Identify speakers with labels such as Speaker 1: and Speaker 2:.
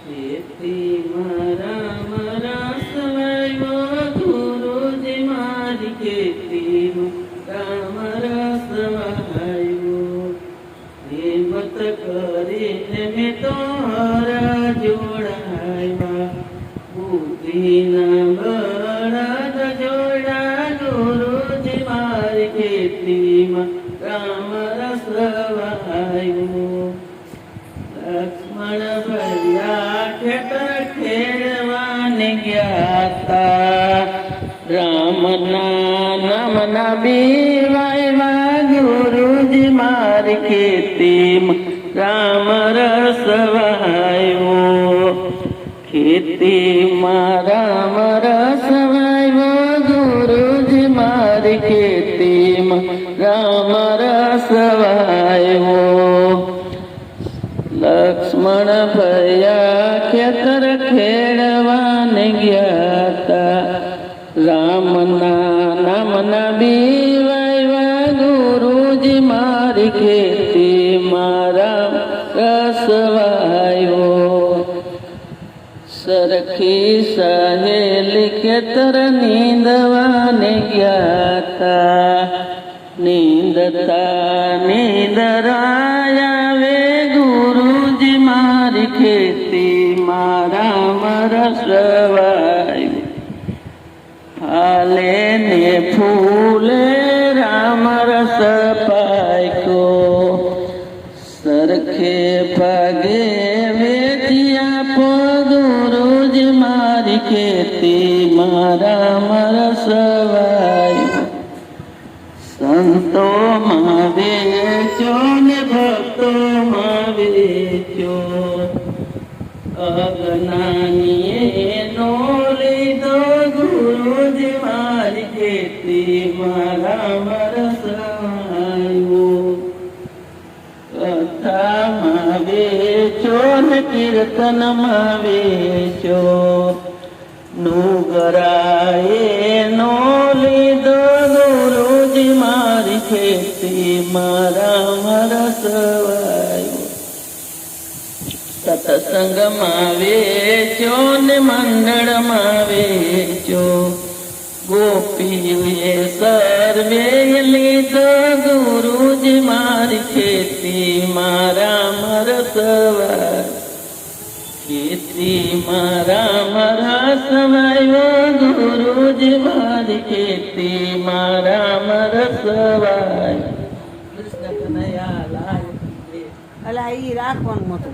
Speaker 1: ખેતીમાં રામ રસ વાવ્યો ગુરુજી મારી ખેતીમાં રામ રસ વાવ્યો હિંમત કરીને મેં તો હરા જોડાવ્યા બુદ્ધિના બળદ જોડા ગુરુજી મારી ખેતીમાં રામ રસ વાવ્યો લક્ષ્મણ ભૈયા ખેતર ખેડવાને ગયા તા રામના નામના બીવાયવા ગુરુજી મારી ખેતીમાં રામ રસ વાવ્યો ખેતીમાં રામ રસ વાવ્યો ગુરુજી મારી ખેતીમાં રામ રસ વાવ્યો લક્ષ્મણ ભૈયા ખેતર ખેડવાને ગયા તા રામના નામના બીવાયવા ગુરુજી મારી ખેતીમાં રામ રસ વાવ્યો સરખી સહેલી ખેતર નીંદવાને ગયા તા નીંદતા નીંદરાયા વે ગુરુજી મારી ખેતીમાં રામ રસ વાવ્યો હાલે ને ફૂલે રામ રસ પાક્યો સરખે ભાગે વેચી આપો ગુરુજી મારી ખેતીમાં રામ રસ વાવ્યો સંતોમાં વેચો ને ભક્તોમાં વેચો અજ્ઞાનીએ નો લીધો ગુરુજી મારી ખેતીમાં રામ રસ વાવ્યો કથામાં વેચો ને કીર્તનમાં વેચો નુગરાએ નો લીધો ગુરુજી મારી ખેતીમાં રામ રસ વાવ્યો સત્સંગમાં વેચો ને મંડળમાં વેચો ગોપીએ સર્વે લીધો ગુરુજી મારી ખેતીમાં રામ રસ વાવ્યો ખેતીમાં રામ રસ વાવ્યો ગુરુજી મારી ખેતીમાં રામ રસ વાવ્યો કૃષ્ણ કનૈયા લાલ
Speaker 2: અલા ઈ રાખવાનું મોટું